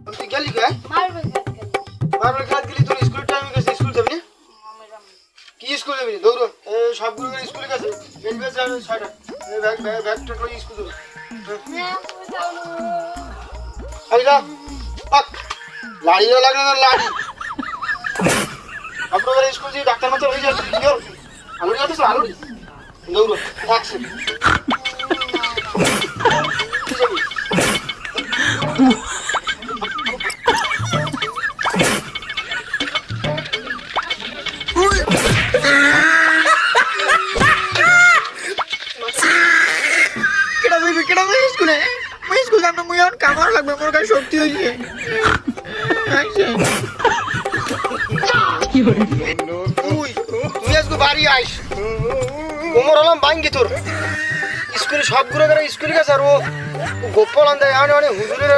তুই গেলি কে মারবে খেলা গেলি তোর স্কুলের টাইমে গেছে স্কুল যাবি না কি স্কুল যাবি দৌড় সবগুলো স্কুলে গেছে বেলবে যাবে ছয়টা ব্যাগ ব্যাগ ব্যাগটা করে স্কুল যাবে আইলা পাক লাড়িও লাগবে না লাড়ি আপনাদের স্কুল যে ডাক্তার মতো হয়ে যাচ্ছে কি আর আলুরি আছে আলুরি দৌড় অ্যাকশন কেডা স্কুলে মই স্কুল যাম না মই এখন কামার লাগবে মোর কাছে শক্তি হইছে তুই আজকে বাড়ি আইস কোমর হলাম ভাঙ্গি তোর স্কুলে সবগুলো স্কুলে গেছে আর ও গোপাল আন্দায় হুজুরের